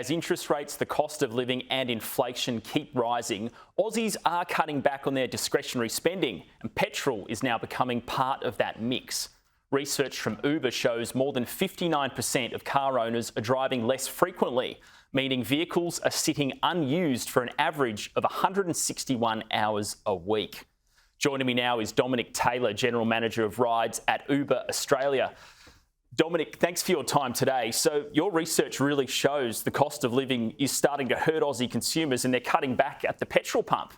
As interest rates, the cost of living and inflation keep rising, Aussies are cutting back on their discretionary spending, and petrol is now becoming part of that mix. Research from Uber shows more than 59% of car owners are driving less frequently, meaning vehicles are sitting unused for an average of 161 hours a week. Joining me now is Dominic Taylor, General Manager of Rides at Uber Australia. Dominic, thanks for your time today. So your research really shows the cost of living is starting to hurt Aussie consumers and they're cutting back at the petrol pump.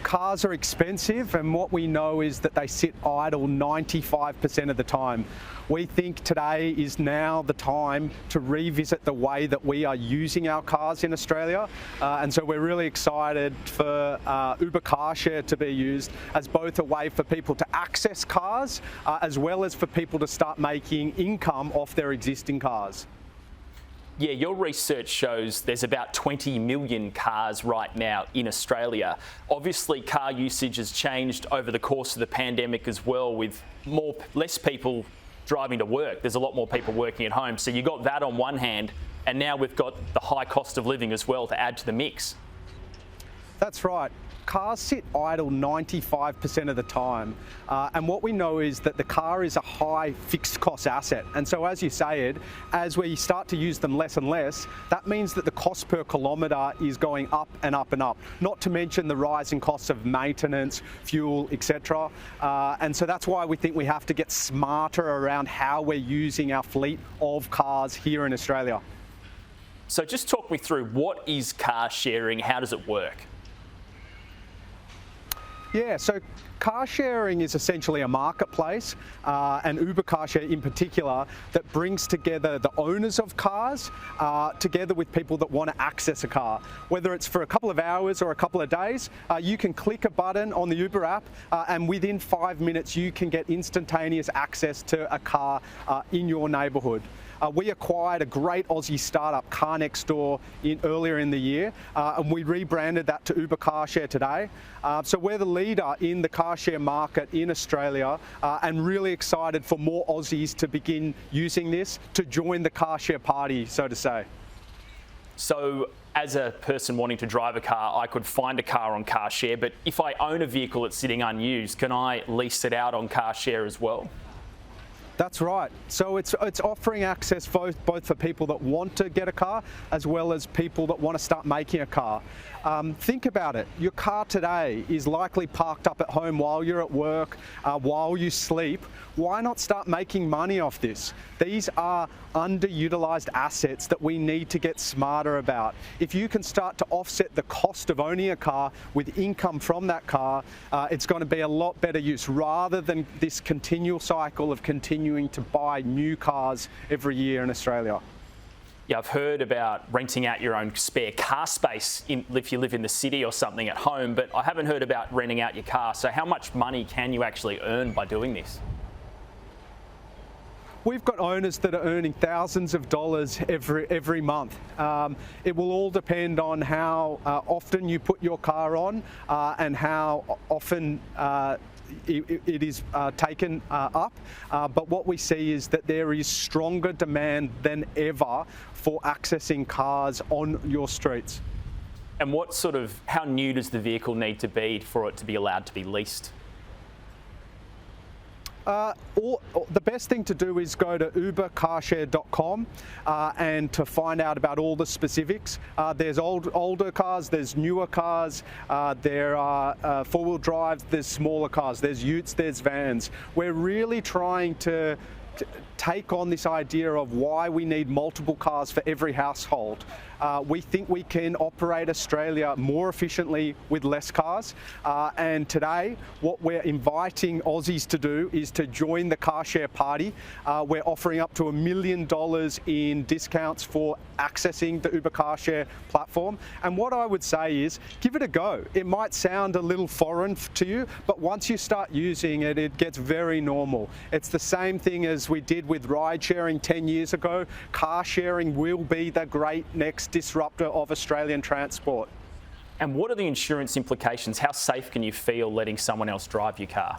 Cars are expensive, and what we know is that they sit idle 95% of the time. We think today is now the time to revisit the way that we are using our cars in Australia, and so we're really excited for Uber Carshare to be used as both a way for people to access cars as well as for people to start making income off their existing cars. Yeah, your research shows there's about 20 million cars right now in Australia. Obviously, car usage has changed over the course of the pandemic as well, with less people driving to work. There's a lot more people working at home. So you got that on one hand, and now we've got the high cost of living as well to add to the mix. That's right. Cars sit idle 95% of the time, and what we know is that the car is a high fixed cost asset, and so as you say, Ed, as we start to use them less and less, that means that the cost per kilometre is going up and up and up, not to mention the rising costs of maintenance, fuel, etc. And so that's why we think we have to get smarter around how we're using our fleet of cars here in Australia. So just talk me through, what is car sharing? How does it work? Yeah, so car sharing is essentially a marketplace, and Uber Carshare in particular, that brings together the owners of cars together with people that want to access a car. Whether it's for a couple of hours or a couple of days, you can click a button on the Uber app and within 5 minutes you can get instantaneous access to a car in your neighbourhood. We acquired a great Aussie startup, Car Next Door, earlier in the year, and we rebranded that to Uber Carshare today. So we're the leader in the car share market in Australia, and really excited for more Aussies to begin using this, to join the car share party, so to say. So as a person wanting to drive a car, I could find a car on Carshare, but if I own a vehicle that's sitting unused, can I lease it out on Carshare as well? That's right. So it's offering access both for people that want to get a car as well as people that want to start making a car. Think about it. Your car today is likely parked up at home while you're at work, while you sleep. Why not start making money off this? These are underutilized assets that we need to get smarter about. If you can start to offset the cost of owning a car with income from that car, it's going to be a lot better use rather than this continual cycle of continuing to buy new cars every year in Australia. Yeah, I've heard about renting out your own spare car space if you live in the city or something at home, but I haven't heard about renting out your car. So how much money can you actually earn by doing this? We've got owners that are earning thousands of dollars every month. It will all depend on how often you put your car on and how often it is taken up, but what we see is that there is stronger demand than ever for accessing cars on your streets. And how new does the vehicle need to be for it to be allowed to be leased? The best thing to do is go to ubercarshare.com and to find out about all the specifics. There's older cars, there's newer cars, there are four-wheel drives, there's smaller cars, there's utes, there's vans. We're really trying to take on this idea of why we need multiple cars for every household. We think we can operate Australia more efficiently with less cars, and today what we're inviting Aussies to do is to join the car share party. We're offering up to $1 million in discounts for accessing the Uber Carshare platform, and what I would say is give it a go. It might sound a little foreign to you, but once you start using it, it gets very normal. It's the same thing as we did with ride sharing 10 years ago. Car sharing will be the great next disruptor of Australian transport. And what are the insurance implications? How safe can you feel letting someone else drive your car?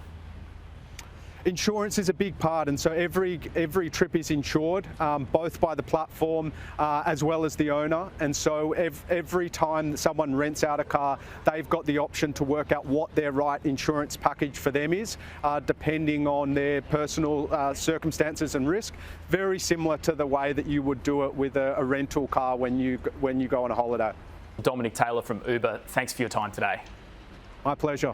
Insurance is a big part, and so every trip is insured, both by the platform as well as the owner. And so every time someone rents out a car, they've got the option to work out what their right insurance package for them is, depending on their personal circumstances and risk. Very similar to the way that you would do it with a rental car when you go on a holiday. Dominic Taylor from Uber, thanks for your time today. My pleasure.